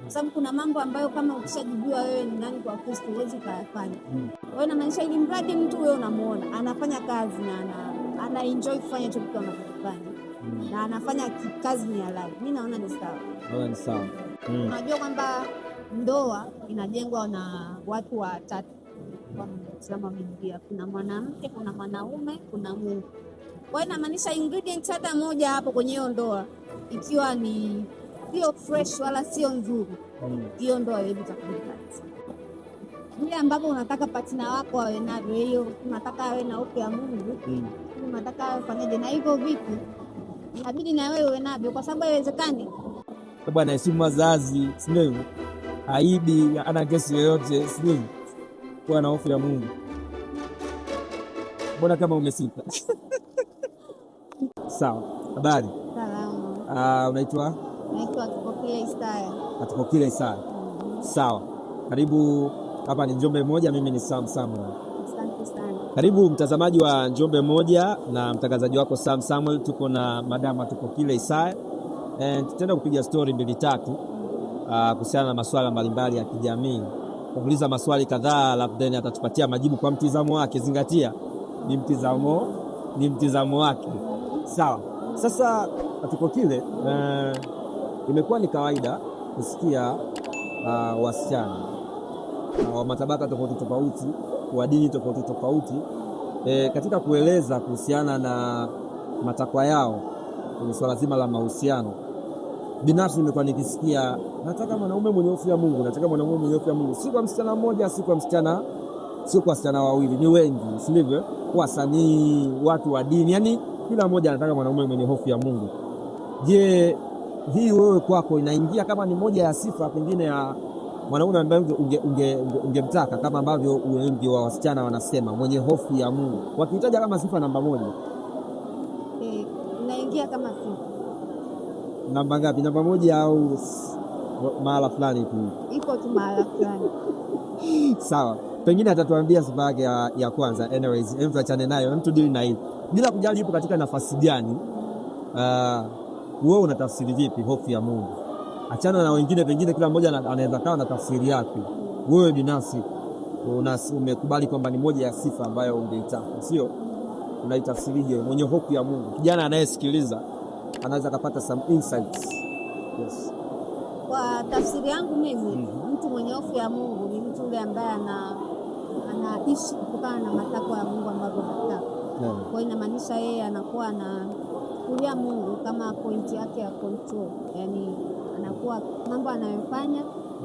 kwa sababu kuna mambo ambayo kama ukishajijua wewe ni nani kwa Kristo huwezi kuyafanya. Kwa hiyo inamaanisha ili mradi mtu wewe unamuona anafanya kazi na ana enjoy kufanya hicho kitu anachofanya na anafanya kazi ni halali, mimi naona ni sawa. Naona ni sawa. Unajua kwamba ndoa inajengwa na watu watatu kwa Uislamu wa Biblia, kuna mwanamke, kuna mwanaume, kuna Mungu. Kwa hiyo inamaanisha ingredient hata moja hapo kwenye hiyo ndoa ikiwa ni sio fresh wala sio nzuri, hiyo ndoa haiwezi kufanya. Vile ambapo unataka partner wako awe navyo, hiyo unataka awe na hofu ya Mungu, unataka afanyaje na hivyo vitu inabidi na wewe uwe navyo, kwa sababu haiwezekani bwana heshimu wazazi, sio aibi, ana kesi yoyote, sio kwa na hofu ya Mungu. Mbona kama umesita? Sawa. Habari? Salama. Unaitwa? Naitwa Atupokile Isaya. Atupokile Isaya. Sawa. Karibu, hapa ni Njombe Moja, mimi ni Sam Samuel. Asante sana. Karibu mtazamaji wa Njombe Moja na mtangazaji wako Sam Samuel. Tuko na Madam Atupokile Isaya. Tutaenda kupiga story mbili tatu kuhusiana na masuala mbalimbali ya kijamii. Kuuliza maswali kadhaa, labda atatupatia majibu kwa mtizamo wake. Zingatia, ni mtizamo wake. Sawa. Sasa Atupokile, imekuwa ni kawaida kusikia wasichana wa matabaka tofauti tofauti, wa dini tofauti tofauti, katika kueleza kuhusiana na matakwa yao kwenye swala zima la mahusiano. Binafsi nimekuwa nikisikia nataka mwanaume mwenye hofu ya Mungu, nataka mwanaume mwenye hofu ya Mungu. Si kwa msichana mmoja, si kwa wasichana wawili, ni wengi, si ndivyo? Wasanii, watu wa dini, yani kila mmoja anataka mwanaume mwenye hofu ya Mungu. Je, hii wewe kwako inaingia kama ni moja ya sifa pengine ya mwanaume ambaye ungemtaka, kama ambavyo wengi wa wasichana wanasema mwenye hofu ya Mungu, wakihitaja kama sifa namba moja? Inaingia kama sifa namba ngapi? Namba moja au mahala fulani tu? Iko tu mahala fulani. Sawa, pengine atatuambia sifa yake ya kwanza. Anyways, tuachane nayo, mtu dili na hili bila kujali yupo katika nafasi gani. Wewe unatafsiri vipi hofu ya Mungu? Achana na wengine, pengine kila mmoja anaweza kawa na tafsiri yake. Wewe binafsi umekubali kwamba ni moja ya sifa ambayo ungeitaka, sio? Unaitafsirije mwenye hofu ya Mungu? Kijana anayesikiliza anaweza kupata some insights. Yes. Kwa tafsiri yangu mimi, mtu mwenye hofu ya Mungu ni mtu yule ambaye anaishi kutokana na matakwa ya Mungu ambavyo anataka. Kwa hiyo inamaanisha yeye anakuwa anachukulia Mungu kama pointi yake ya control. Yaani anakuwa mambo anayofanya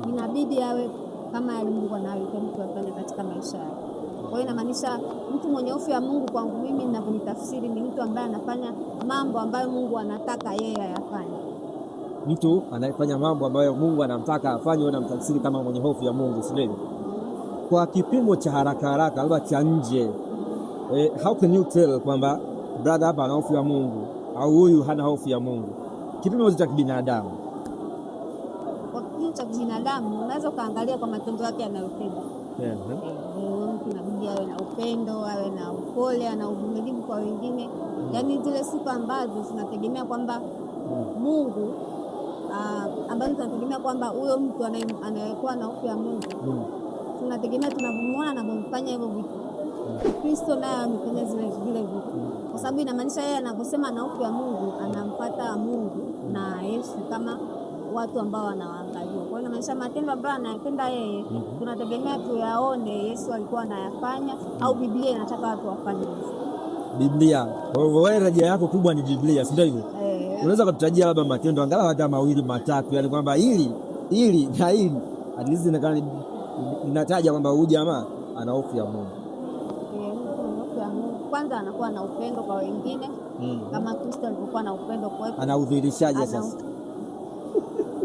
inabidi awe kama yale Mungu anayofanya katika maisha yake. Kwa hiyo inamaanisha mtu mwenye hofu ya Mungu kwangu mimi ninavyotafsiri ni mtu ambaye anafanya mambo ambayo Mungu anataka yeye ayafanye. Mtu anayefanya mambo ambayo Mungu anamtaka afanye, unamtafsiri kama mwenye hofu ya Mungu, sio? Kwa kipimo cha haraka labda cha nje, how can you tell kwamba brother hapa ana hofu ya Mungu au huyu hana hofu ya Mungu? Kipimo cha kibinadamu. Kwa kipimo cha kibinadamu unaweza kaangalia kwa matendo yake yanayotenda. Mtu inabidi awe na upendo, awe na upole, ana uvumilivu kwa wengine. Yaani zile sifa ambazo tunategemea kwamba Mungu ambazo tunategemea kwamba huyo mtu anayekuwa na hofu ya Mungu tunategemea tunavyomuona na kumfanya hivyo vitu. Kristo naye amefanya vile vitu, kwa sababu inamaanisha yeye anaposema ana hofu ya Mungu anampata Mungu na Yesu kama watu ambao wanawaangalia. Kwa hiyo inamaanisha matendo ambayo anayatenda yeye tunategemea tuyaone Yesu alikuwa anayafanya, au Biblia inataka watu wafanye hivyo. Biblia, wewe rejea yako kubwa ni Biblia, si ndio hivyo? Unaweza kututajia labda matendo angalau hata mawili matatu, yani kwamba hili na hili at least inataja kwamba huyu jamaa ana hofu ya Mungu. Kwanza anakuwa na upendo kwa wengine kama Kristo alivyokuwa na upendo kwetu. Anaudhihirishaje sasa?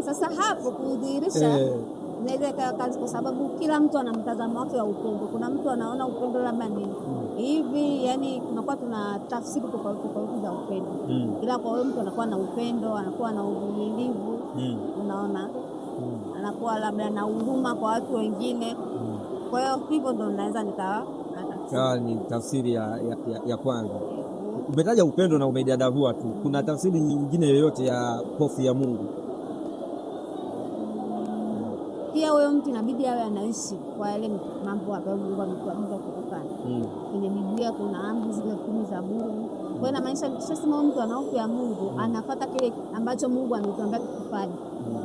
Sasa hapo kudhihirisha inaweza ikawa kazi, kwa sababu kila mtu ana mtazamo wake wa upendo. Kuna mtu anaona upendo labda ni hivi, yani kunakuwa tuna tafsiri tofauti za upendo. Ila kwa huyo mtu anakuwa na upendo, anakuwa na uvumilivu, unaona, anakuwa labda na huruma kwa watu wengine. Kwa hiyo hivyo ndo naweza ni tafsiri ya kwanza. Umetaja upendo na umedadavua tu. Kuna tafsiri nyingine yoyote ya hofu ya Mungu? pia huyo mtu inabidi awe anaishi kwa yale mambo ambayo Mungu ametuagiza kufanya. Kwenye Biblia kuna amri zile 10 za Mungu. Kwa hiyo inamaanisha tukisema mtu ana hofu ya Mungu anafuata kile ambacho Mungu ametuambia kufanya,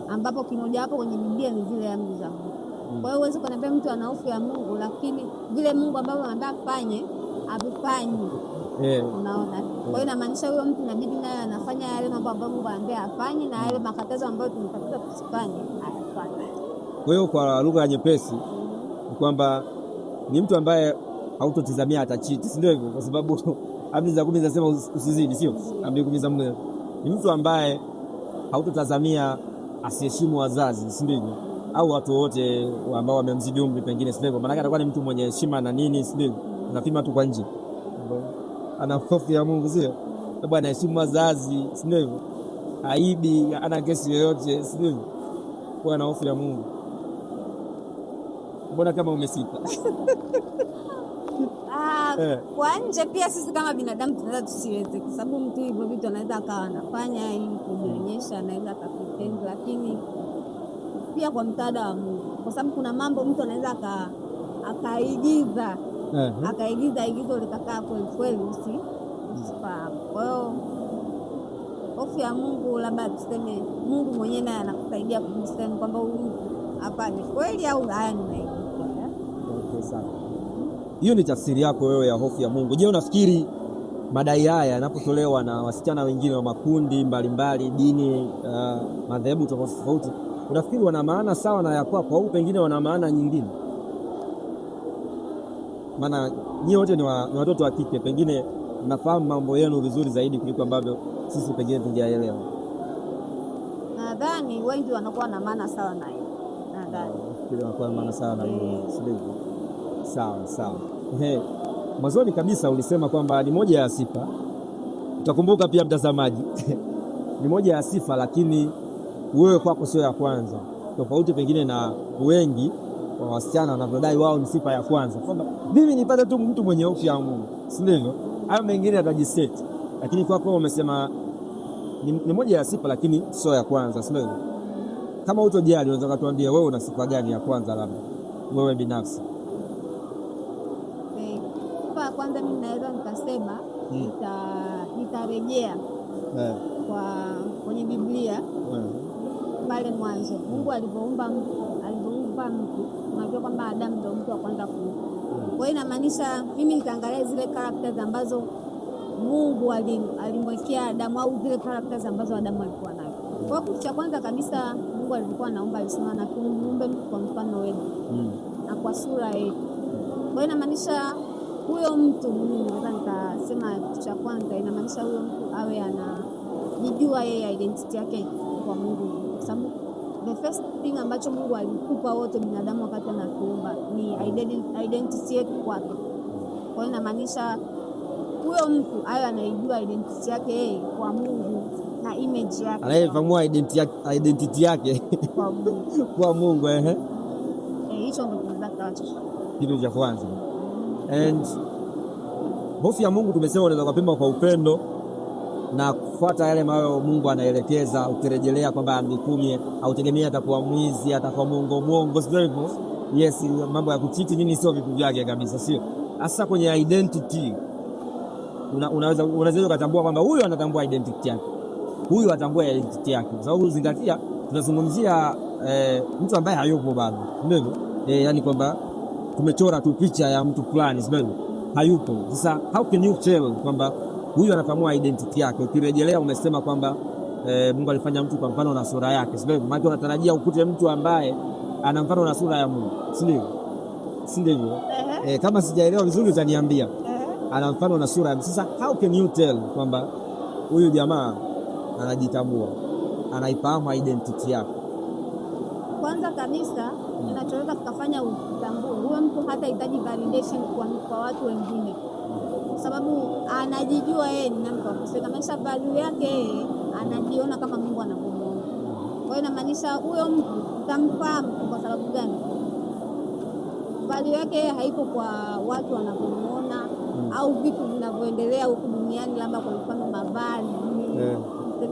ambapo kimoja wapo kwenye Biblia ni zile amri za Mungu. Kwa hiyo huwezi kuniambia mtu ana hofu ya Mungu lakini vile Mungu ambavyo anataka afanye havifanyi. Unaona? Kwa hiyo inamaanisha huyo mtu inabidi naye anafanya yale mambo ambayo Mungu anambia afanye na yale makatazo ambayo tumepata tusifanye ayafanye. Kwa hiyo kwa lugha nyepesi ni kwamba ni mtu ambaye hautotizamia atachiti, si ndio hivyo? Kwa sababu amri za 10 zinasema usizini, sio? Amri 10 za Mungu. Ni mtu ambaye hautotazamia asiheshimu wazazi, si ndio? Au watu wote ambao wamemzidi umri pengine, si ndio? Maana atakuwa ni mtu mwenye heshima na nini, si ndio? Unapima tu kwa nje. Ana hofu ya Mungu, sio? Sababu anaheshimu wazazi, si ndio hivyo? Aibi, ana kesi yoyote, si ndio? Kwa ana hofu ya Mungu. Mbona kama umesita? Kwa nje pia sisi kama binadamu tunaweza tusiweze, kwa sababu mtu hivyo vitu anaweza akawa anafanya ili kujionyesha, anaweza akapitenda, lakini pia kwa msaada wa Mungu, kwa sababu kuna mambo mtu anaweza akaigiza akaigiza igizo likakaa kweli usifahamu. Kwa hiyo hofu ya Mungu, labda tuseme Mungu mwenyewe naye anakusaidia kumsema kwamba huyu hapa ni kweli au haya ni naigiza. Sawa. Hiyo ni tafsiri yako wewe ya hofu ya Mungu. Je, unafikiri madai haya yanapotolewa na wasichana wengine wa makundi mbalimbali, dini, madhehebu tofauti, unafikiri wana maana sawa na ya kwako au pengine wana maana nyingine? Maana nyinyi wote ni watoto wa kike, pengine mnafahamu mambo yenu vizuri zaidi kuliko ambavyo sisi pengine tungeelewa. Nadhani wengi wanakuwa na maana sawa na hiyo. Nadhani wanakuwa na maana sawa na hiyo. Sawa. Mwanzoni kabisa ulisema kwamba ni moja ya sifa. Utakumbuka pia mtazamaji ni moja ya sifa, lakini wewe kwako sio ya kwanza, tofauti pengine na wengi wa wasichana wanavyodai wao ni sifa ya kwanza, kwamba mimi nipate tu mtu mwenye hofu ya Mungu, si ndivyo? Hayo mengine atajiseti, lakini kwako umesema ni moja ya sifa lakini sio ya kwanza, si ndivyo? Kama utojali unaweza kutuambia wewe una sifa gani ya kwanza, labda wewe binafsi? Sifa kwanza mimi naweza nikasema nitarejea kwenye Biblia pale mwanzo Mungu alipoumba mtu, unajua kwamba Adamu ndio mtu wa kwanza kuumbwa. Kwa hiyo inamaanisha mimi nitaangalia zile characters ambazo Mungu alimwekea Adamu au zile characters ambazo Adamu alikuwa nazo. Kwa hiyo kitu cha kwanza kabisa Mungu alikuwa anaomba, alisema na tuumbe mtu kwa mfano wetu na kwa sura yetu. Kwa hiyo inamaanisha huyo mtu, mimi naweza nikasema kitu cha kwanza inamaanisha huyo mtu awe anajijua yeye identity yake kwa Mungu, kwa sababu the first thing ambacho Mungu alikupa wote binadamu wakati anatuumba ni identity yetu kwake. Kwa hiyo inamaanisha huyo mtu awe anajijua identity yake yeye kwa Mungu na image yake, anayefahamu identity yake kwa Mungu. Kwa Mungu Hicho ndio tunataka kitu cha kwanza. And hofu ya Mungu tumesema unaweza kupima kwa upendo na kufuata yale ambayo Mungu anaelekeza, ukirejelea kwamba amri 10 au tegemea atakuwa mwizi, atakuwa mwongo, sio hivyo? Yes, mambo ya kuchiti nini sio vitu vyake kabisa, sio? Hasa kwenye identity unaweza kutambua kwamba huyu anatambua identity yake, huyu atambua identity yake, kwa sababu zingatia tunazungumzia mtu ambaye hayupo bado, ndio yani kwamba tumechora tu picha ya mtu fulani, sio? Hayupo. Sasa how can you tell kwamba huyu anafahamu identity yake? Ukirejelea umesema kwamba Mungu alifanya mtu kwa mfano na sura yake, sio? Maana unatarajia ukute mtu ambaye ana mfano na sura ya Mungu, si ndivyo? Kama sijaelewa vizuri utaniambia. Ana mfano na sura. Sasa how can you tell kwamba huyu jamaa anajitambua, anaifahamu identity yake? Kwanza kabisa ninachoweza kufanya utambue huyo mtu hatahitaji validation kwa watu wengine, kwa sababu anajijua yeye ni nani kwa kusema maisha value yake yeye anajiona kama Mungu anamuona. Kwa hiyo inamaanisha huyo mtu utamfahamu kwa sababu gani? Value yake yeye haipo kwa watu wanapomuona au vitu vinavyoendelea huku duniani, labda kwa mfano mavazi,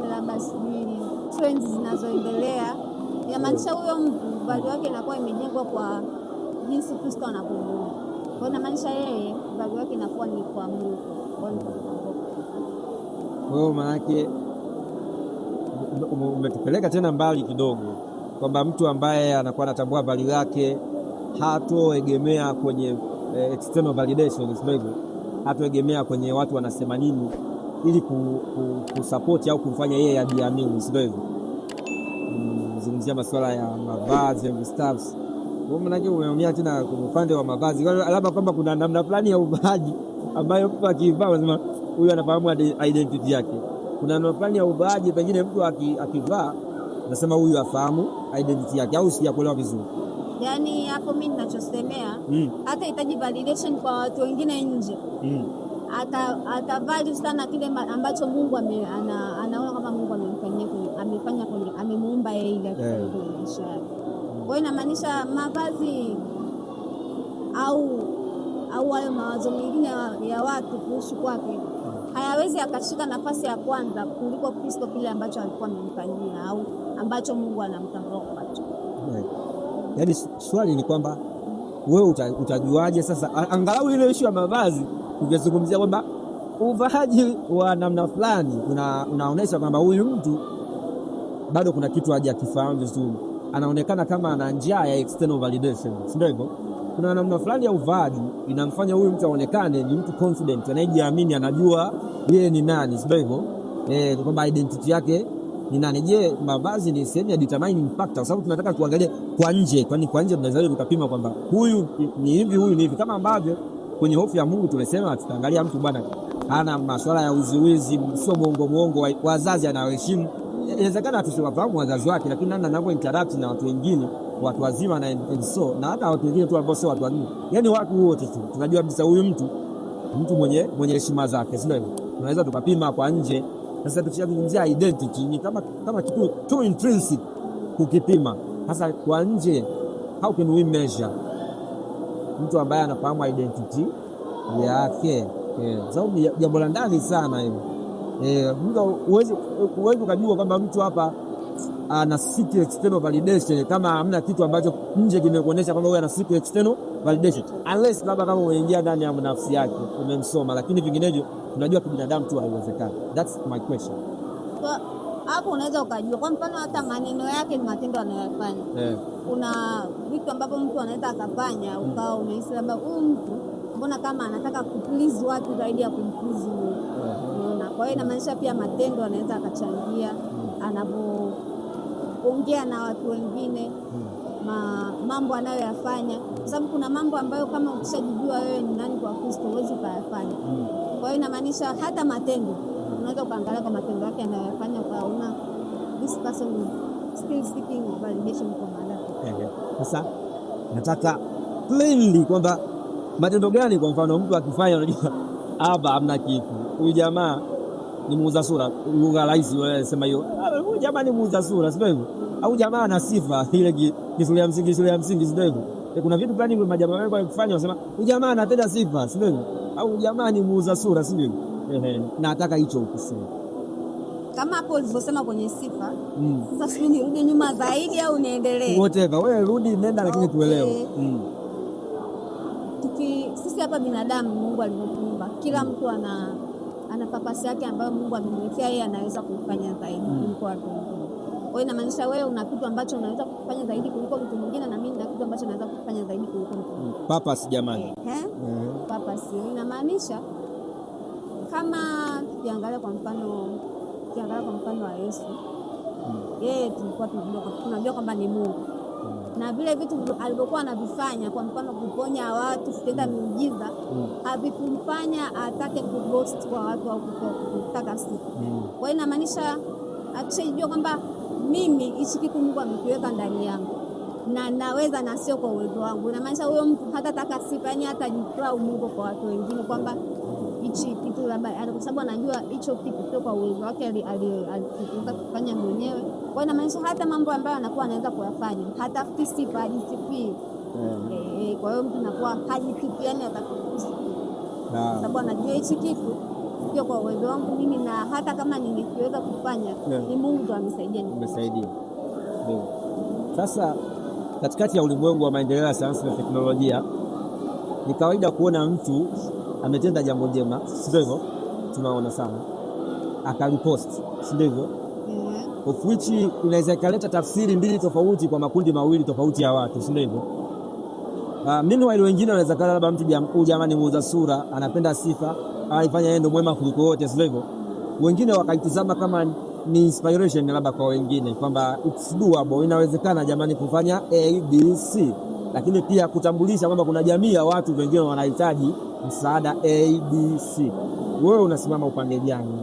labda trends zinazoendelea. inamaanisha huyo mtu value yake inakuwa imejengwa kwa jinsi Kristo anapomuona. Kwa hiyo inamaanisha yeye value yake inakuwa ni kwa Mungu. Kwa hiyo maana yake umetupeleka tena mbali kidogo, kwamba mtu ambaye anakuwa anatambua value yake hatoegemea kwenye external validation, sio hatoegemea kwenye watu wanasema nini ili kusupport au kumfanya yeye ajiamini, sio hivyo? Zungumzia masuala ya mavazi and stuff. Kwa maana yake umeongea tena kwa upande wa mavazi, labda kwamba kuna namna fulani ya uvaaji ambayo mtu akivaa anasema huyu anafahamu identity yake. Kuna namna fulani ya uvaaji pengine mtu akivaa anasema huyu afahamu identity yake, au sijakuelewa vizuri? Yaani hapo mimi ninachosemea hata hitaji validation kwa watu wengine nje. Ata value sana kile ambacho Mungu anaona kama Mungu amemuumba yeye ili kwenye maisha yake. Kwa hiyo inamaanisha mavazi au hayo mawazo mengine ya watu kuhusu kwake hayawezi akashika nafasi ya kwanza kuliko Kristo kile ambacho alikuwa amemfanyia au ambacho Mungu anamtambua kwacho. Yaani swali ni kwamba wewe utajuaje sasa, angalau ile issue ya mavazi ungezungumzia kwamba uvaaji wa namna fulani unaonesha kwamba huyu mtu bado kuna kitu hajakifahamu vizuri, anaonekana kama ana njaa ya external validation, sio hivyo? Kuna namna fulani ya uvaaji inamfanya huyu mtu aonekane ni mtu confident, anayejiamini, anajua yeye ni nani, sio hivyo? Kwamba identity yake ni nani. Je, mavazi ni sehemu ya determining factor? Kwa sababu tunataka kuangalia kwa nje, kwani kwa nje tunaweza tukapima kwamba huyu ni hivi, huyu ni hivi, kama ambavyo kwenye hofu ya Mungu tumesema tutaangalia mtu bwana hana masuala ya uziwizi, sio muongo, wazazi anaheshimu. Inawezekana tusiwafahamu wazazi wake, lakini namna anavyo interact na watu wengine, watu wazima na so, na hata watu wengine tu ambao sio watu wazima, yani watu wote tu tunajua kabisa huyu mtu mwenye heshima zake, sio hivyo? Tunaweza tukapima kwa nje. Sasa tukizungumzia identity ni kama kitu too intrinsic kukipima. Sasa kwa nje, how can we measure mtu ambaye anafahamu identity yake? Sababu ni jambo la ndani sana hilo. Mtu huwezi kujua kwamba mtu hapa ana seek external validation kama hamna kitu ambacho nje kimekuonesha kwamba huyu ana seek external validation, unless labda kama umeingia ndani ya nafsi yake umemsoma, lakini vinginevyo tunajua kibinadamu tu haiwezekani. That's my question. Hapo unaweza ukajua kwa mfano hata maneno yake ni matendo anayofanya. Kuna vitu ambavyo mtu anaweza akafanya ukawa unahisi labda huyu mtu mbona kama anataka kuplease watu zaidi ya kumplease Mungu. Unaona? Kwa hiyo inamaanisha pia matendo anaweza akachangia anapoongea na watu wengine, mambo anayoyafanya, kwa sababu kuna mambo ambayo kama ukishajijua wewe ni nani kwa Kristo huwezi kuyafanya. Kwa hiyo inamaanisha hata matendo unaweza ukaangalia kwa matendo yake anayofanya ukaona this person is still seeking validation from others. Sasa nataka plainly kwamba matendo gani kwa mfano mtu akifanya unajua hapa hamna kitu, huyu jamaa ni muuza sura, lugha rahisi wanasema hiyo, huyu jamaa ni muuza sura, sio hivyo? Au jamaa ana sifa ile shule ya msingi, sio hivyo? Kuna vitu fulani kwa majamaa wengi wanafanya wanasema huyu jamaa anapenda sifa, sio hivyo? Au jamaa ni muuza sura, sio hivyo? Nataka hicho ukisema kama hapo ulivyosema kwenye sifa. Sasa sisi nirudi nyuma zaidi au niendelee? Whatever, wewe rudi nenda, lakini tuelewe. Sisi hapa binadamu Mungu alivyotuumba, kila mtu ana papasi yake ambayo Mungu amemwekea yeye anaweza kufanya zaidi kuliko watu wengine. Kwa hiyo inamaanisha wewe una kitu ambacho unaweza kufanya zaidi kuliko mtu mwingine, na mimi nina kitu ambacho naweza kufanya zaidi kuliko mtu mwingine. Purpose jamani. Purpose inamaanisha kama tukiangalia kwa mfano wa Yesu, yeye tulikuwa tunajua kwamba ni Mungu, na vile vitu alivyokuwa anavifanya, kwa mfano kuponya watu, kutenda miujiza, havikumfanya atake kuboast kwa watu au kutaka sifa. Kwa hiyo inamaanisha akishajua kwamba mimi hichi kitu Mungu amekiweka ndani yangu na naweza, na sio kwa uwezo wangu, inamaanisha huyo mtu hatataka sifa, yani hatajitoa Mungu kwa watu wengine kwamba hichi kitu labda, kwa sababu anajua hicho kitu sio kwa uwezo wake, aliweza kufanya mwenyewe. Kwa hiyo inamaanisha hata mambo ambayo anakuwa anaweza kuyafanya hatafuti sifa, hajisifii. Kwa hiyo mtu anakuwa hajisifii, yani atakusifu, kwa sababu anajua hichi kitu sio kwa uwezo wangu mimi, na hata kama ningekiweza kufanya ni Mungu ndo amesaidia. Sasa katikati ya ulimwengu wa maendeleo ya sayansi na teknolojia, ni kawaida kuona mtu ametenda jambo jema, sio hivyo? Tunaona sana akalipost, sio hivyo? Of which inaweza ikaleta tafsiri mbili tofauti kwa makundi mawili tofauti ya watu, sio hivyo? Mimi wale wengine wanaweza kala labda mtu jamani muuza sura, anapenda sifa, anafanya yeye ndio mwema kuliko wote, sio hivyo? Wengine wakaitazama kama ni inspiration labda kwa wengine kwamba it's doable, inawezekana jamani kufanya ABC, lakini pia kutambulisha kwamba kuna jamii ya watu wengine wanahitaji msaada ABC. Wewe unasimama upande gani?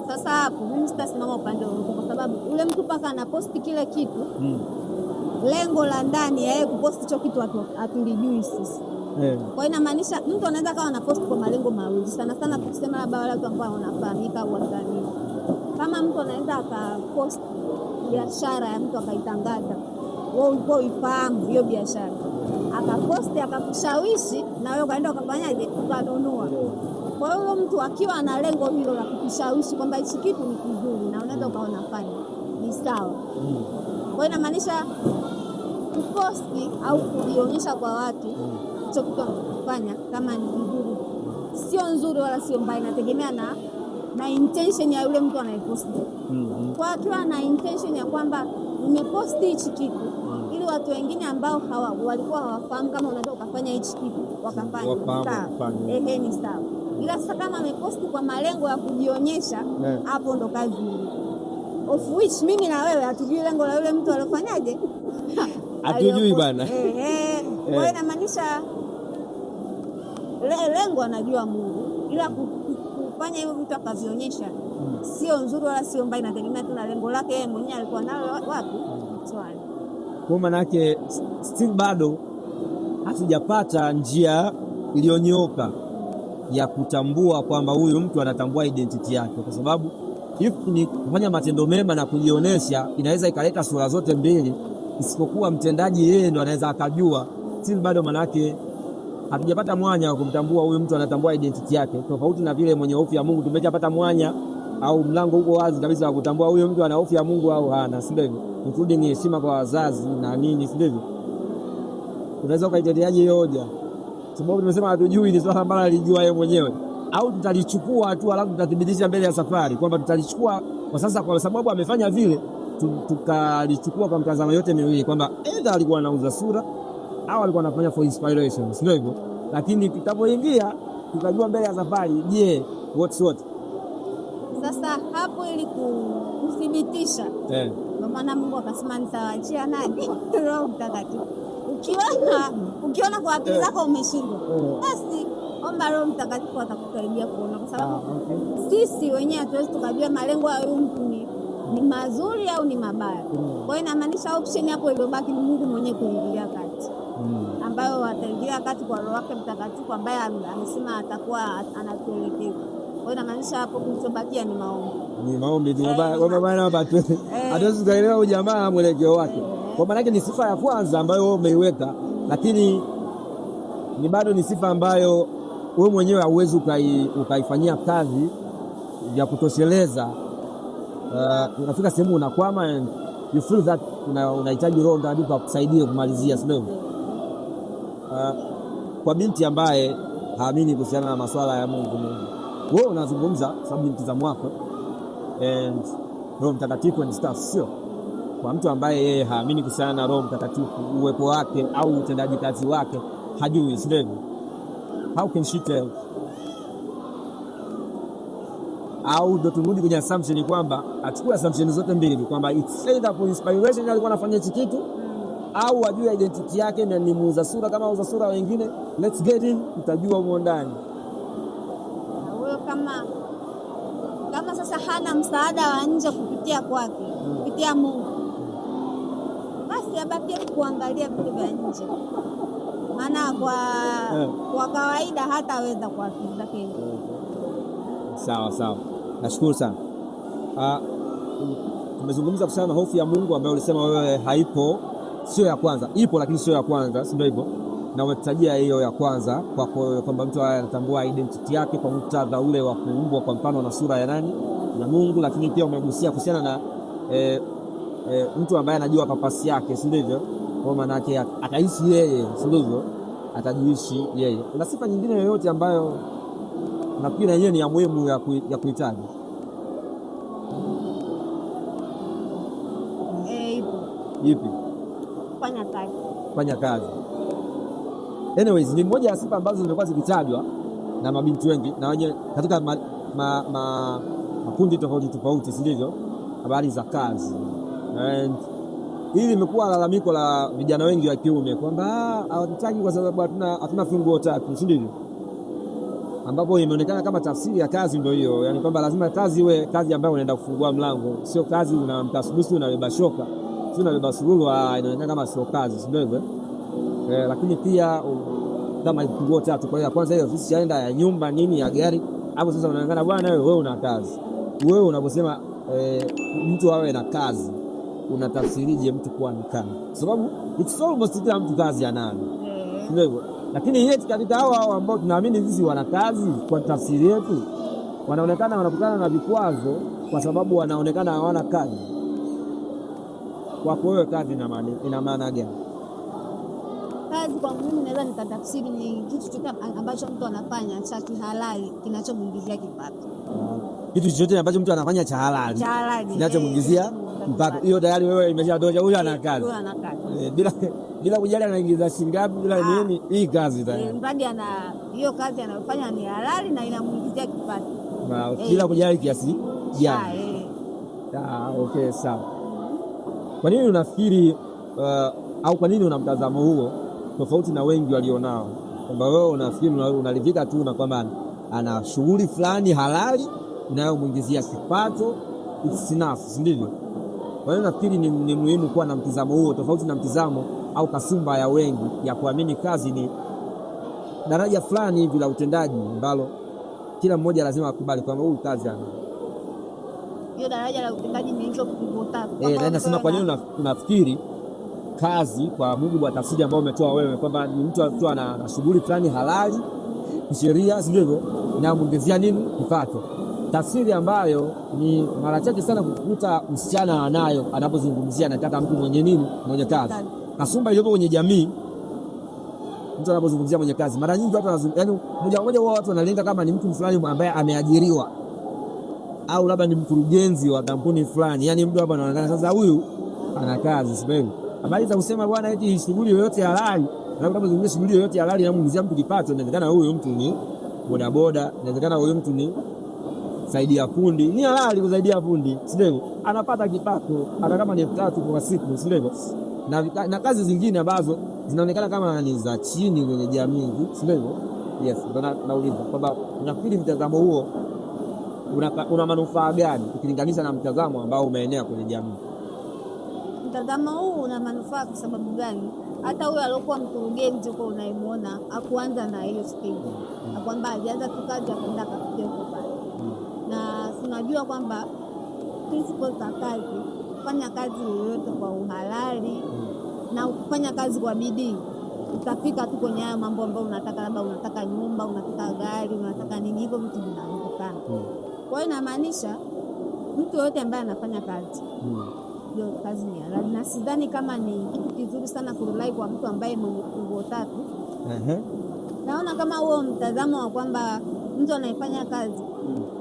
Sasa hapo mimi sitasimama upande wangu kwa sababu ule mtu paka anaposti kile kitu lengo la ndani ya yeye kuposti hicho kitu hatulijui sisi. Kwa hiyo inamaanisha mtu anaweza kawa anaposti kwa malengo mawili. Sana sana kusema labda wale watu ambao wanafahamika au wasanii. Kama mtu anaweza akaposti biashara ya mtu akaitangaza, wewe ulikuwa uifahamu hiyo biashara, akaposti akakushawishi na wewe ukaenda ukafanyaje, ukanunua. Kwa hiyo mtu akiwa ana lengo hilo la kukushawishi kwamba hichi kitu ni kizuri na unaweza ukaona fanya ni sawa. Kwa hiyo inamaanisha kuposti au kujionyesha kwa watu hicho kitu anachofanya kama ni kizuri, sio nzuri wala sio mbaya, inategemea na intention ya yule mtu anayeposti. Kwa akiwa na intention ya kwamba nimeposti hichi kitu ili watu wengine ambao walikuwa hawafahamu kama unaweza ukafanya hichi kitu wakafanya, sawa, ni sawa. Ila sasa kama ameposti kwa malengo ya kujionyesha, hapo ndo kazi ile. Of which mimi na wewe hatujui lengo la yule mtu aliyofanyaje. Hatujui bana. Kwa hiyo inamaanisha lengo anajua Mungu, ila kufanya hivyo mtu akavionyesha sio nzuri wala sio mbaya, inategemea tu na lengo lake yeye mwenyewe alikuwa nalo wapi. Swali. Kwa maana yake still bado hatujapata njia iliyonyooka ya kutambua kwamba huyu mtu anatambua identity yake, kwa sababu if ni kufanya matendo mema na kujionyesha inaweza ikaleta sura zote mbili, isipokuwa mtendaji yeye ndo anaweza akajua. Still bado manake hatujapata mwanya wa kumtambua huyu mtu anatambua identity yake, tofauti na vile mwenye hofu ya Mungu tumeshapata mwanya au mlango huko wazi kabisa wa kutambua huyu mtu ana hofu ya Mungu au hana, si ndivyo? Including heshima kwa wazazi na nini, si ndivyo? Unaweza ukaiteteaje hiyo hoja? Sababu tumesema hatujui, ni swala ambalo alijua yeye mwenyewe, au tutalichukua tu alafu tutathibitisha mbele ya safari kwamba tutalichukua kwa sasa kwa sababu amefanya vile, tukalichukua kwa mtazamo yote miwili kwamba either alikuwa anauza sura au alikuwa anafanya for inspiration, sio hivyo? Lakini tutapoingia tutajua mbele ya safari, je, what's what. Sasa hapo ili kuthibitisha, kwa maana Mungu akasema nitawaachia nani? Roho Mtakatifu. Ukiona kwa akili zako umeshindwa, basi omba Roho Mtakatifu atakusaidia kuona, kwa sababu sisi wenyewe hatuwezi tukajua malengo ya huyu mtu ni mazuri au ni mabaya. Kwa hiyo inamaanisha option hapo iliyobaki ni Mungu mwenyewe kuingilia kati, ambayo ataingilia kati kwa Roho wake Mtakatifu ambaye amesema atakuwa anatuelekeza. Kwa hiyo inamaanisha hapo kilichobakia ni maombi. Ni maombi tu baba watu. Hatuwezi kuelewa ujamaa mwelekeo wake. Kwa maana yake ni sifa ya kwanza ambayo wewe umeiweka, lakini ni bado ni sifa ambayo wewe mwenyewe hauwezi ukaifanyia kazi ya kutosheleza. Unafika sehemu unakwama and you feel that unahitaji Roho Mtakatifu akusaidie kumalizia, sio? Kwa binti ambaye haamini kuhusiana na masuala ya Mungu, wewe unazungumza sababu mtazamo wako and Roho Mtakatifu and stuff, sio? Kwa mtu ambaye yeye haamini kuhusiana na Roho Mtakatifu, uwepo wake au utendaji kazi wake hajui, sio? How can she tell? Au ndo turudi kwenye assumption kwamba achukue assumption zote mbili kwamba it's either for inspiration alikuwa anafanya hichi kitu au ajue identity yake na ni muuza sura kama muuza sura wengine. Let's get in, tutajua huko ndani. Huyo kama sasa hana msaada wa nje kupitia kwake, kupitia Mungu, basi abaki kuangalia vitu vya nje, maana kwa kawaida hataweza kwa akili zake. Sawa. Nashukuru sana. Tumezungumza kuhusiana na hofu ya Mungu ambayo ulisema wewe haipo, sio ya kwanza. Ipo lakini sio ya kwanza, si ndio hivyo? Na umetajia hiyo ya kwanza kwamba mtu anatambua identity yake kwa muktadha ule wa kuumbwa kwa mfano na sura ya nani? Na Mungu. Lakini pia umegusia kuhusiana na mtu ambaye anajua kapasi yake, si ndivyo? Kwa maana yake ataishi yeye, si ndivyo? Atajiishi yeye. Kuna sifa nyingine yoyote ambayo nafikiri yenyewe ni ya muhimu ya kuhitaji? Ipi? Fanya kazi. Anyways, ni moja ya sifa ambazo zimekuwa zikitajwa na mabinti wengi na wenye katika makundi tofauti, si ndivyo? Habari za kazi. And hili limekuwa lalamiko la vijana wengi wa kiume kwamba hawataki kwa sababu hatuna funguo tatu, si ndivyo? Ambapo imeonekana kama tafsiri ya kazi ndio hiyo, yani kwamba lazima kazi iwe kazi ambayo unaenda kufungua mlango, sio kazi unaamka asubuhi unabeba shoka, sio unabeba sururu, inaonekana kama sio kazi, si ndivyo? Lakini pia kama funguo tatu, kwa hiyo kwanza hiyo ofisi yaenda ya nyumba nini ya gari, hapo sasa unaonekana bwana wewe una kazi. Wewe unaposema mtu awe na kazi, unatafsirije mtu kuwa na kazi? Sababu it's almost kila mtu kazi anayo, ndivyo. Lakini yeye katika hao ambao tunaamini sisi wana kazi, kwa tafsiri yetu wanaonekana wanakutana na vikwazo kwa sababu wanaonekana hawana kazi. Kwa wewe kazi ina maana gani? Kazi kwa mimi naweza nikatafsiri ni kitu chochote ambacho mtu anafanya cha kihalali kinachomuingizia kipato. Kitu chochote ambacho mtu anafanya cha halali kinachomuingizia kipato. Hiyo tayari wewe imeshatoja huyu ana kazi. Bila kujali anaingiza shilingi ngapi, bila nini, hii kazi tayari. Mradi hiyo kazi anayofanya ni halali na inamuingizia kipato. Bila kujali kiasi gani. Okay, sawa. Kwa nini unafikiri au kwa nini una mtazamo huo tofauti na wengi walionao, kwamba wewe unafikiri unaridhika tu na kwamba ana shughuli fulani halali inayomuingizia kipato, it's enough, ndivyo? Kwa hiyo nafikiri ni muhimu kuwa na mtazamo huo tofauti na mtazamo au kasumba ya wengi ya kuamini kazi ni daraja fulani hivi la utendaji ambalo kila mmoja lazima akubali kwamba huyu kazi ana hiyo daraja la utendaji ni hizo kuvuta. Na nasema kwa nini unafikiri kazi kwa mujibu wa tafsiri ambayo umetoa wewe kwamba ni mtu ana shughuli fulani halali kisheria, sivyo, na muongezea nini kipato, tafsiri ambayo ni mara chache sana kukuta msichana anayo anapozungumzia anataka mtu mwenye nini, mwenye kazi. Kasumba iliyopo kwenye jamii, mtu anapozungumzia mwenye kazi mara nyingi watu yani moja kwa moja watu wanalenga kama ni mtu fulani ambaye ameajiriwa au labda ni mkurugenzi wa kampuni fulani, yani mtu hapa anaonekana sasa huyu ana kazi, sivyo? Habari za kusema bwana eti shughuli yoyote halali, na kama zungumzia shughuli yoyote halali inamuingizia mtu kipato, inawezekana huyu mtu ni bodaboda, inawezekana huyu mtu ni saidia fundi, ni halali kusaidia fundi, sivyo? Anapata kipato hata kama ni 3 kwa siku, sivyo? Na kazi zingine ambazo zinaonekana kama ni za chini kwenye jamii, sivyo? Yes, nauliza kwamba unafikiri mtazamo huo una manufaa gani ukilinganisha na mtazamo ambao umeenea kwenye jamii? Mtazamo huu una manufaa kwa sababu gani? Hata huyo aliyokuwa mkurugenzi huko unayemwona akuanza na hiyo stage, kwamba alianza tu kazi akaenda akafikia huko pale. Na tunajua kwamba principles za kazi, kufanya kazi yoyote kwa uhalali na kufanya kazi kwa bidii, utafika tu kwenye haya mambo ambayo unataka, labda unataka nyumba, unataka gari, unataka nini, hivyo vitu vinawezekana. Kwa hiyo inamaanisha mtu yote ambaye anafanya kazi ndio kazi ni halali, na sidhani kama ni kitu kizuri sana kurely kwa mtu ambaye mwenye funguo tatu. Naona kama huo mtazamo wa kwamba mtu anayefanya kazi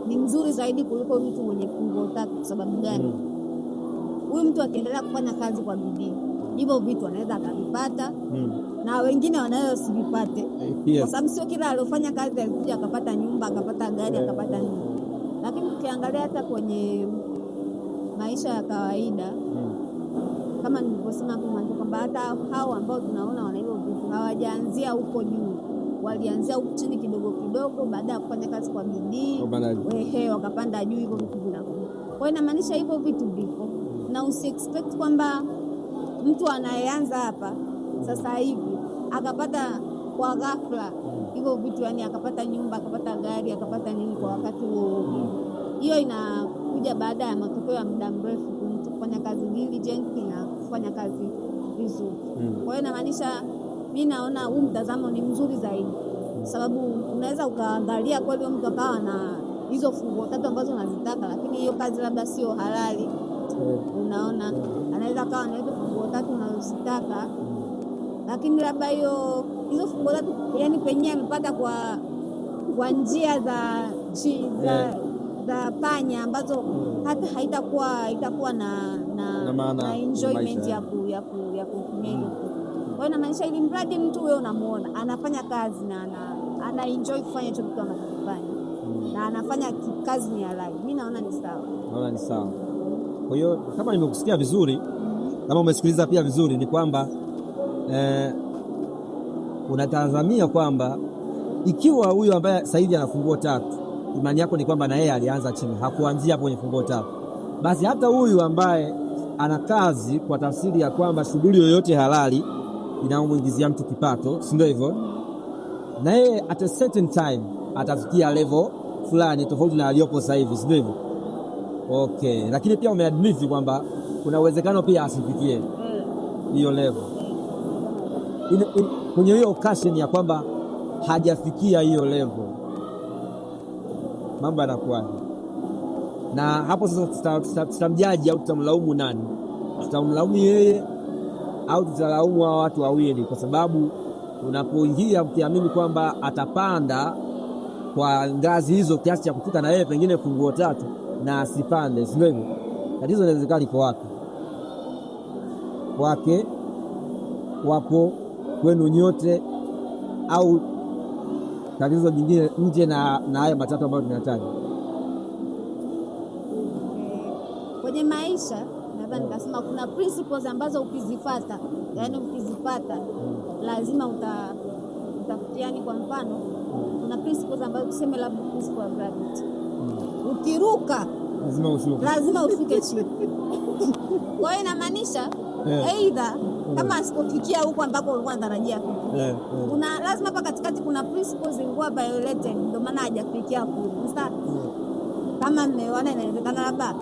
ni mzuri zaidi kuliko mtu mwenye funguo tatu. Kwa sababu gani? Huyu mtu akiendelea kufanya kazi kwa bidii, hivyo vitu anaweza akavipata na wengine wanaweza usivipate, kwa sababu sio kila aliyofanya kazi alikuja akapata nyumba, akapata gari, akapata nini. Lakini ukiangalia hata kwenye maisha ya kawaida, kama nilivyosema hapo mwanzo kwamba hata hao ambao tunaona wana hivyo vitu hawajaanzia huko juu, walianzia huko chini kidogo kidogo, baada ya kufanya kazi kwa bidii wakapanda juu, hivyo vitu vinakuja. Kwa hiyo inamaanisha hivyo vitu vipo, na usiexpect kwamba mtu anayeanza hapa sasa hivi akapata kwa ghafla hivyo vitu, yani akapata nyumba, akapata gari, akapata nini kwa wakati huo. Hiyo inakuja baada ya matokeo ya muda mrefu, mtu kufanya kazi diligent na kufanya kazi vizuri. Kwa hiyo inamaanisha mimi naona huu mtazamo ni mzuri zaidi, sababu unaweza ukaangalia kweli mtu akawa na hizo funguo tatu ambazo unazitaka, lakini hiyo kazi labda sio halali, Unaona, anaweza kawa na hizo funguo 3 unazozitaka, lakini labda hizo funguo 3 yani penyewe amepata kwa njia za panya ambazo hata haitakuwa na enjoyment ya kutumia hiyo. Kwa hiyo inamaanisha ili mradi mtu wewe unamuona anafanya kazi na ana enjoy kufanya hicho kitu anachofanya na anafanya kazi ni halali, mimi naona ni sawa. Kwa hiyo kama nimekusikia vizuri, kama umesikiliza pia vizuri, ni kwamba unatazamia kwamba ikiwa huyu ambaye Saidi ana funguo 3, imani yako ni kwamba na yeye alianza chini, hakuanzia hapo kwenye funguo 3, basi hata huyu ambaye ana kazi, kwa tafsiri ya kwamba shughuli yoyote halali inayomuingizia mtu kipato, si ndio hivyo, na yeye at a certain time atafikia level fulani tofauti na aliyopo sasa hivi, si ndio hivyo? Okay, lakini pia umeadmit kwamba kuna uwezekano pia asifikie hiyo level kwenye hiyo occasion ya kwamba hajafikia hiyo level, mambo yanakuwa. Na hapo sasa tutamjaji au tutamlaumu nani? Tutamlaumu yeye au tutalaumu wa watu wawili? Kwa sababu unapoingia ukiamini kwamba atapanda kwa ngazi hizo kiasi cha kufika na yeye pengine funguo 3 na asipande, sio hivyo? Tatizo inawezekana liko wapi? Kwake, wapo, kwenu nyote, au tatizo jingine nje na haya matatu ambayo tunataja? Kwenye maisha nadhani nikasema kuna principles ambazo ukizipata lazima utafutiani. Kwa mfano kuna principles ambazo tuseme labda principle of gravity, ukiruka lazima ushuke chini. Kwa hiyo inamaanisha either kama asipofikia huko ambako ulikuwa unatarajia kuna lazima hapa katikati kuna principles zilikuwa violated, ndio maana hajafikia huko. Kama mmeona inawezekana labda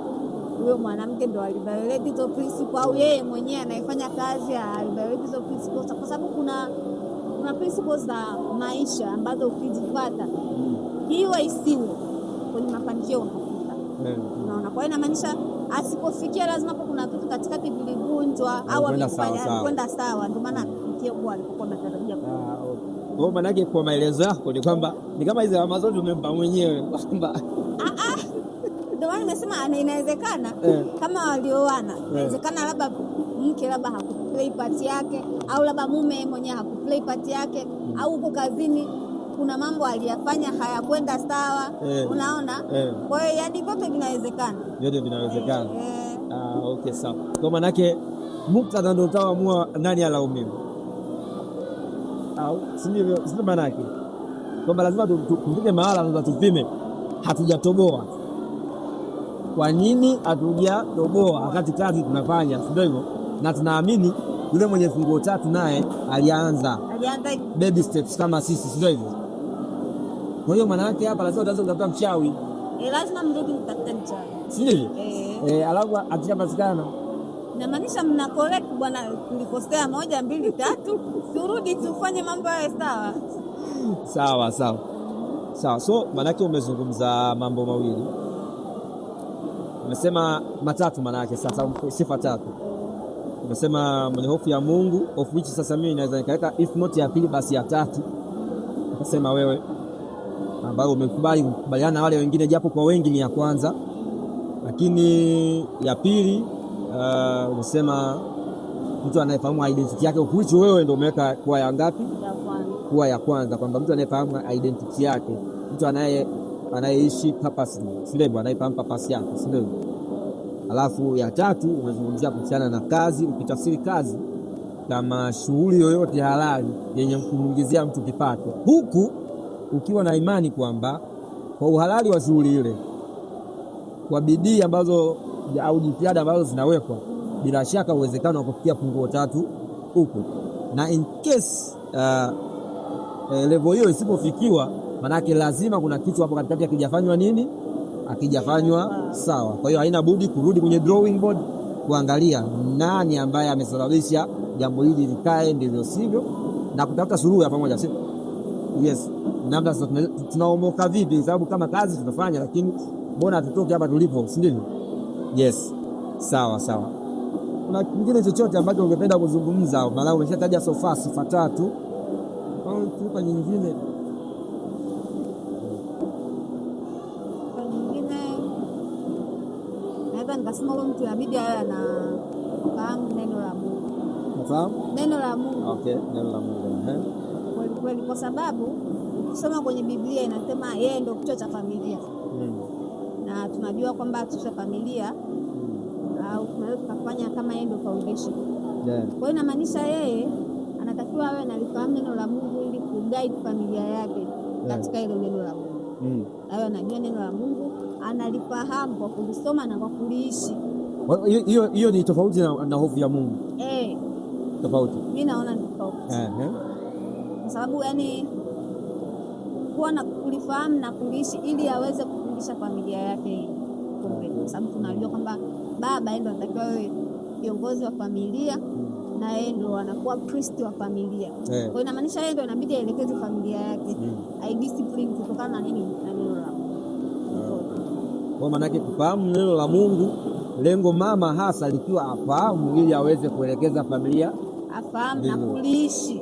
huyo mwanamke ndo aliviolate hizo principle, au yeye mwenyewe anayefanya kazi aliviolate hizo principles, kwa sababu kuna principles za maisha ambazo ukizifuata hiyo isiwe kwenye mafanikio unafika. Unaona, kwa hiyo inamaanisha asipofikia lazima hapo kuna vitu katikati vilivunjwa au kwenda sawa, ndio maana afikie kwa alipokuwa anatarajia. Kwa maana yake, kwa maelezo yako ni kwamba ni kama hizo Amazon umempa mwenyewe kwamba ndio maana nimesema inawezekana kama walioana, inawezekana labda mke labda hakuplay part yake, au labda mume mwenyewe hakuplay part yake, au uko kazini kuna mambo aliyafanya hayakwenda sawa. Unaona, kwa hiyo yani vyote vinawezekana. Okay, sawa. Kwa maana yake muktadha ndio utaamua nani alaumiwe, au sivyo? Maana yake kwamba lazima tufike mahala sasa tupime, hatujatoboa. Kwa nini hatujatoboa wakati kazi tunafanya, sio hivyo? Na tunaamini yule mwenye funguo 3 naye alianza baby steps kama sisi, sio hivyo? Kwa hiyo maana yake hapa lazima utaanza kutafuta mchawi. Lazima mrudi mtafute mchawi, sio? Alafu akishapatikana inamaanisha mna correct bwana, tulikosea 1 2 3, turudi tufanye mambo yawe sawa. Sawa. So maana yake umezungumza mambo mawili, umesema matatu. Maana yake sasa sifa 3 umesema mwenye hofu ya Mungu, of which sasa mimi naweza nikaweka if not ya pili basi ya 3. Ukasema wewe ambao umekubaliana na wale wengine, japo kwa wengi ni ya kwanza, lakini ya pili umesema mtu anayefahamu identity yake, of which wewe ndio umeweka kuwa ya ngapi? Kuwa ya kwanza, kwamba mtu anayefahamu identity yake, mtu anayeishi purpose, sio? Anayefahamu purpose yake, sio? Alafu ya 3 umezungumzia kuhusiana na kazi, ukitafsiri kazi kama shughuli yoyote halali yenye kumuingizia mtu kipato, huku ukiwa na imani kwamba kwa uhalali wa shughuli ile, kwa bidii ambazo au jitihada ambazo zinawekwa, bila shaka uwezekano wa kufikia funguo 3 huko. Na in case level hiyo isipofikiwa, manake lazima kuna kitu hapo katikati akijafanywa sawa. Kwa hiyo haina budi kurudi kwenye drawing board, kuangalia nani ambaye amesababisha jambo hili likae ndivyo sivyo, na kutafuta suluhu ya pamoja. Yes, namna tunaomoka vipi, sababu kama kazi tunafanya, lakini mbona hatutoki hapa tulipo, si ndivyo? Yes. Sawa sawa. Na kingine chochote ambacho ungependa kuzungumza? Maana umeshataja sofa sifa 3 au tupa nyingine? Nikasema huyo mtu inabidi awe anafahamu neno la Mungu. Unafahamu? Neno la Mungu. Okay, neno la Mungu. Kweli kwa sababu ukisoma kwenye Biblia inasema yeye ndio kichwa cha familia. Na tunajua kwamba kichwa cha familia au tunaweza kufanya kama yeye ndio foundation. Kwa hiyo inamaanisha yeye anatakiwa awe analifahamu neno la Mungu ili kuguide familia yake katika hilo neno la Mungu. Awe anajua neno la Mungu, analifahamu kwa kulisoma na kwa kuliishi. Hiyo ni tofauti na hofu ya Mungu. Tofauti. Mimi naona ni tofauti. Kwa sababu yani kuwa na kulifahamu na kuliishi ili aweze kufundisha familia yake. Kwa sababu tunajua kwamba baba ndio anatakiwa awe kiongozi wa familia na yeye ndio anakuwa priest wa familia. Kwa hiyo inamaanisha yeye ndio inabidi aelekeze familia yake. Discipline kutokana na nini? Na neno la Mungu. Kwa maana yake kufahamu neno la Mungu, lengo mama hasa likiwa afahamu ili aweze kuelekeza familia, afahamu na kuliishi.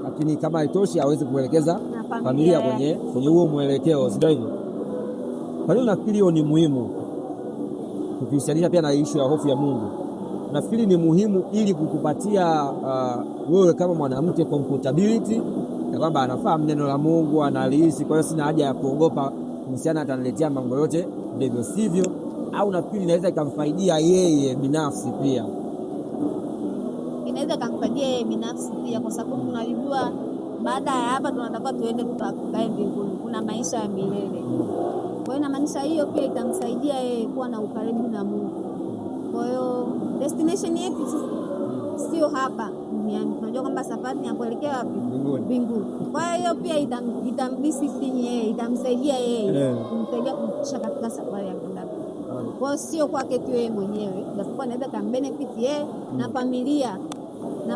Lakini kama haitoshi aweze kuelekeza familia kwenye huo mwelekeo, sio hivyo? Kwa hiyo nafikiri hiyo ni muhimu. Tukihusianisha pia na issue ya hofu ya Mungu, nafikiri ni muhimu ili kukupatia wewe kama mwanamke comfortability ya kwamba anafahamu neno la Mungu, analiishi. Kwa hiyo sina haja ya kuogopa msichana ataniletea mambo yote ndivyo sivyo. Au nafikiri inaweza ikamfaidia yeye binafsi pia. Inaweza kumfaidia yeye binafsi pia kwa sababu tunajua baada ya hapa tunataka tuende tukakae mbinguni. Kuna maisha ya milele. Kwa hiyo inamaanisha hiyo pia itamsaidia yeye kuwa na ukaribu na Mungu. Kwa hiyo destination yetu sio hapa duniani. Tunajua kwamba safari ni ya kuelekea wapi? Mbinguni. Kwa hiyo pia itambisi yeye, itamsaidia yeye, kumsaidia kumfikisha katika safari ya kwenda. Kwa hiyo sio kwake tu yeye mwenyewe, basi anaweza kumbenefit yeye na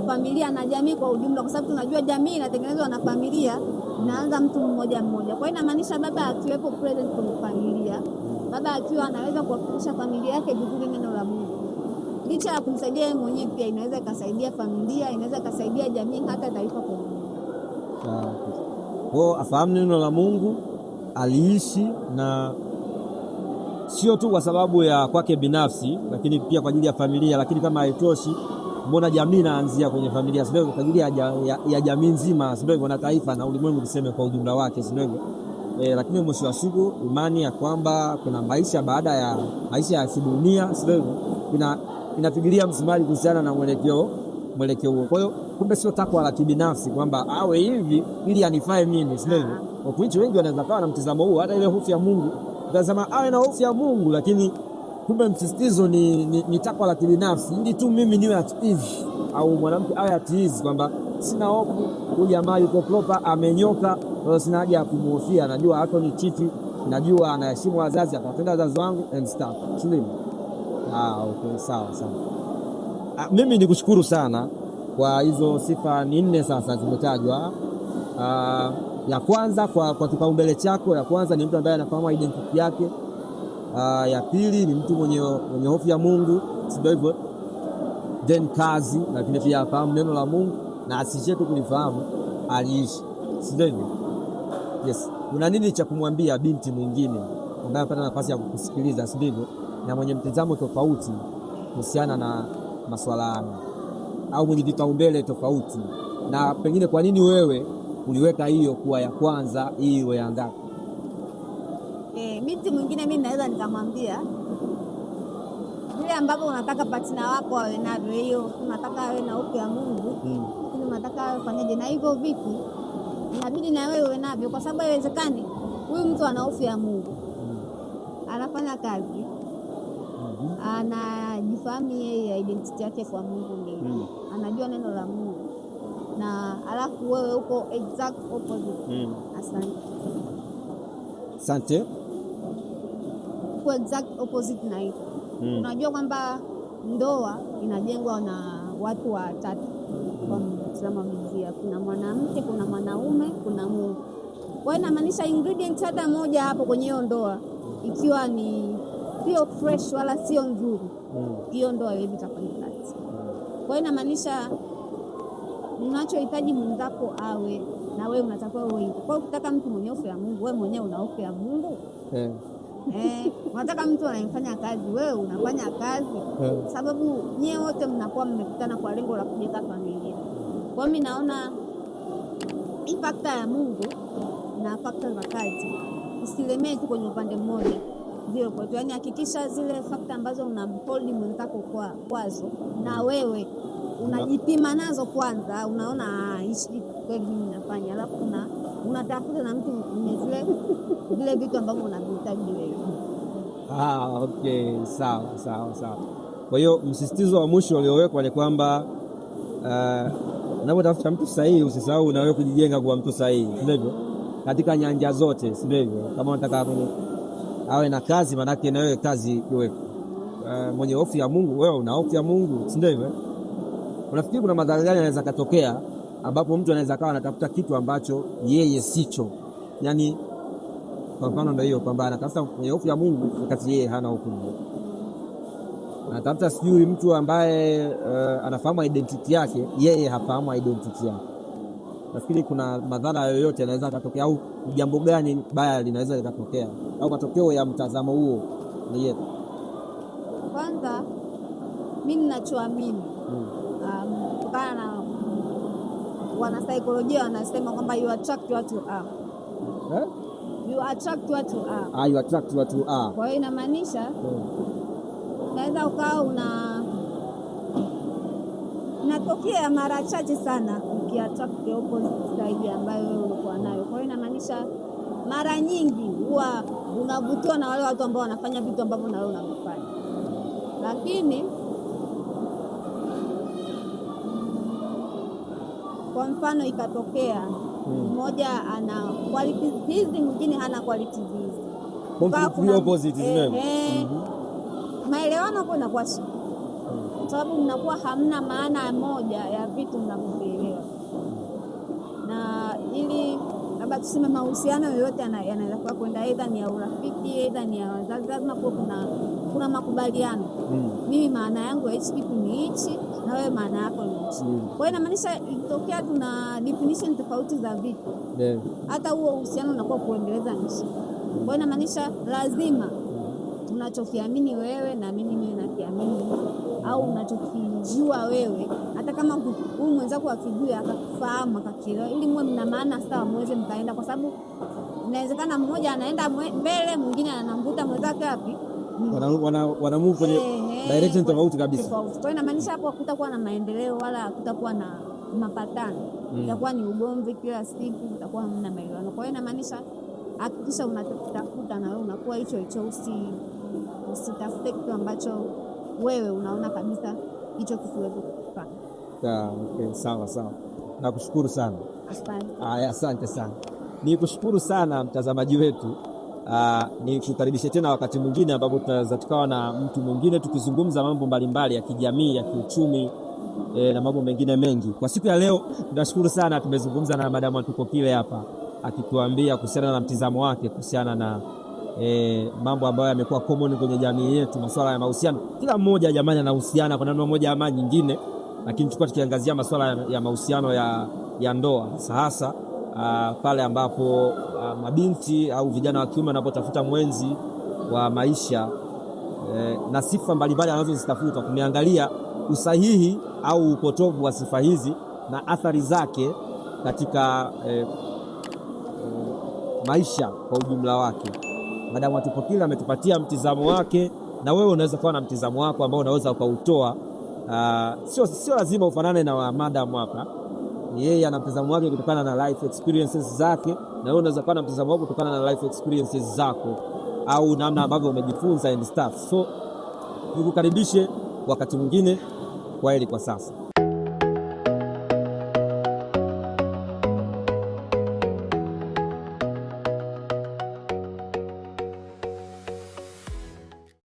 familia na jamii kwa ujumla, kwa sababu tunajua jamii inatengenezwa na familia, inaanza mtu mmoja mmoja. Kwa hiyo inamaanisha baba akiwepo present kwenye familia, baba akiwa anaweza kuwafikisha familia yake vizuri neno la Mungu. Licha ya kumsaidia yeye mwenyewe, pia inaweza ikasaidia familia, inaweza ikasaidia jamii, hata taifa kwa ujumla. Kwa afahamu neno la Mungu, aliishi, na sio tu kwa sababu ya kwake binafsi, lakini pia kwa ajili ya familia. Lakini kama haitoshi, mbona jamii inaanzia kwenye familia, sio kwa ajili ya jamii nzima, sio na taifa na ulimwengu tuseme kwa ujumla wake, sio? Lakini mwisho wa siku imani ya kwamba kuna maisha baada ya maisha ya dunia, sio? Inafikiria msimali kuhusiana na mwelekeo huo. Kwa hiyo kumbe sio takwa la kibinafsi kwamba awe hivi ili anifae mimi, sio? Kwa hiyo wengi wanaweza kuwa na mtazamo huu. Hata ile hofu ya Mungu tunasema awe na hofu ya Mungu, lakini kumbe msisitizo ni takwa la kibinafsi ili tu mimi niwe at ease, au mwanamke awe at ease kwamba sina hofu, huyu jamaa yuko proper, amenyoka, kwa sina haja ya kumhofia, najua hata ni chiti, najua anaheshimu wazazi, atapenda wazazi wangu and stuff. Sio? Okay, sawa. Mimi nikushukuru sana kwa hizo sifa 4 sasa zimetajwa. Ya kwanza kwa kipaumbele chako, ya kwanza ni mtu ambaye anafahamu identity yake. Ya pili ni mtu mwenye hofu ya Mungu, sio hivyo? Then kazi, lakini pia afahamu neno la Mungu na asije tu kulifahamu, aliishi, sio hivyo? Yes. Una nini cha kumwambia binti mwingine ambaye anapata nafasi ya kukusikiliza, sio hivyo, na mwenye mtazamo tofauti kuhusiana na masuala haya, au mwenye vipaumbele tofauti, na pengine kwa nini wewe uliweka hiyo kuwa ya kwanza, hii iwe ya ngapi? Binti mwingine mimi naweza nikamwambia vile ambapo unataka partner wako awe navyo, hiyo unataka awe na hofu ya Mungu, lakini unataka awe fanyaje na hivyo vitu, inabidi na wewe uwe navyo, kwa sababu haiwezekani huyu mtu ana hofu ya Mungu, anafanya kazi, anajifahamu yeye identity yake kwa Mungu ni anajua neno la Mungu, na alafu wewe uko exact opposite. Asante. Uko exact opposite na hiyo. Unajua kwamba ndoa inajengwa na watu watatu kwa mtazamo wa Biblia. Kuna mwanamke, kuna mwanaume, kuna Mungu. Kwa hiyo inamaanisha ingredient hata moja hapo kwenye hiyo ndoa ikiwa ni sio fresh wala sio nzuri, hiyo ndoa haiwezi kufanya kazi. Kwa hiyo inamaanisha unachohitaji mwenzako awe na wewe unatakiwa uwe hivyo. Kwa hiyo ukitaka mtu mwenye hofu ya Mungu, wewe mwenyewe una hofu ya Mungu. Unataka mtu anayefanya kazi, wewe unafanya kazi. Sababu nyewe wote mnakuwa mmekutana kwa lengo la kujenga familia. Kwa hiyo mimi naona hii fakta ya Mungu na fakta za kazi usilemee tu kwenye upande mmoja. Ndio kwa hiyo hakikisha zile fakta ambazo unamhold mwenzako kwazo na wewe unajipima nazo kwanza, unaona hichi kweli mimi nafanya, alafu unatafuta na mtu mwenye zile vitu ambavyo unavihitaji wewe. Okay, sawa. Kwa hiyo msisitizo wa mwisho uliowekwa ni kwamba unapotafuta mtu sahihi usisahau na wewe kujijenga kuwa mtu sahihi, sivyo? Katika nyanja zote, sivyo? Kama unataka awe na kazi, manake na wewe kazi iwe mwenye hofu ya Mungu, wewe una hofu ya Mungu, sivyo? Unafikiri kuna madhara gani yanaweza katokea ambapo mtu anaweza kawa anatafuta kitu ambacho yeye sicho? Yaani kwa mfano ndio hiyo kwamba anatafuta mwenye hofu ya Mungu wakati yeye hana hofu ya Mungu. Anatafuta sijui mtu ambaye anafahamu identity yake, yeye hafahamu identity yake. Nafikiri kuna madhara yoyote yanaweza katokea, au jambo gani baya linaweza likatokea, au matokeo ya mtazamo huo ni yetu? Kwanza mimi ninachoamini kutokana na wanasaikolojia wanasema kwamba you attract what you are. You attract what you are. You attract what you are. Kwa hiyo inamaanisha unaweza ukawa inatokea mara chache sana ukiattract the opposite side ambayo wewe unakuwa nayo. Kwa hiyo inamaanisha mara nyingi huwa unavutiwa na wale watu ambao wanafanya vitu ambavyo na wewe unavifanya. Lakini kwa mfano ikatokea mmoja ana qualities hizi, mwingine hana qualities hizi, completely opposite, maelewano hapo inakuwa shida, sababu mnakuwa hamna maana moja ya vitu mnavyoelewa. Na ili labda tuseme mahusiano yoyote yanaweza kuwa kwenda aidha ni ya urafiki, aidha ni ya wazazi, lazima kuwa kuna makubaliano. Mimi maana yangu ya hichi kitu ni hichi na wewe maana yako ni hichi. Kwa hiyo inamaanisha ikitokea tuna definition tofauti za vitu, hata huo uhusiano unakuwa kuendeleza nchi. Kwa hiyo inamaanisha lazima unachokiamini wewe na mimi nakiamini, au unachokijua wewe hata kama huyu mwenzako akijua akafahamu akakielewa, ili mwe mna maana sawa, muweze mkaenda, kwa sababu inawezekana mmoja anaenda mbele, mwingine anamvuta mwenzake wapi, wana move kwenye direction tofauti kabisa. Kwa hiyo inamaanisha hapo hakutakuwa na maendeleo wala hakutakuwa na mapatano, itakuwa ni ugomvi kila siku, itakuwa hamna maelewano. Kwa hiyo inamaanisha hakikisha unatafuta na wewe unakuwa hicho usitafute kitu ambacho wewe unaona kabisa hicho kisiwezi kufanya. Okay, sawa. Nakushukuru sana. Asante sana. Nikushukuru sana mtazamaji wetu. Nikukaribishe tena wakati mwingine ambapo tunaweza tukawa na mtu mwingine tukizungumza mambo mbalimbali ya kijamii, ya kiuchumi na mambo mengine mengi. Kwa siku ya leo tunashukuru sana, tumezungumza na Madam Tukokile hapa akituambia kuhusiana na mtizamo wake kuhusiana na mambo ambayo yamekuwa common kwenye jamii yetu, masuala ya mahusiano. Kila mmoja jamani anahusiana kwa namna moja ama nyingine, lakini tulikuwa tukiangazia masuala ya mahusiano ya ndoa, hasa pale ambapo mabinti au vijana wa kiume wanapotafuta mwenzi wa maisha na sifa mbalimbali anazozitafuta. Tumeangalia usahihi au upotovu wa sifa hizi na athari zake katika maisha kwa ujumla wake. Madam Tukokile ametupatia mtizamo wake, na wewe unaweza kuwa na mtizamo wako ambao unaweza ukautoa. Sio lazima ufanane na madam hapa. Yeye ana mtazamo wake kutokana na life experiences zake, na wewe unaweza kuwa na mtazamo wako kutokana na life experiences zako au namna ambavyo umejifunza and stuff. So nikukaribishe wakati mwingine. Kwaheri kwa sasa.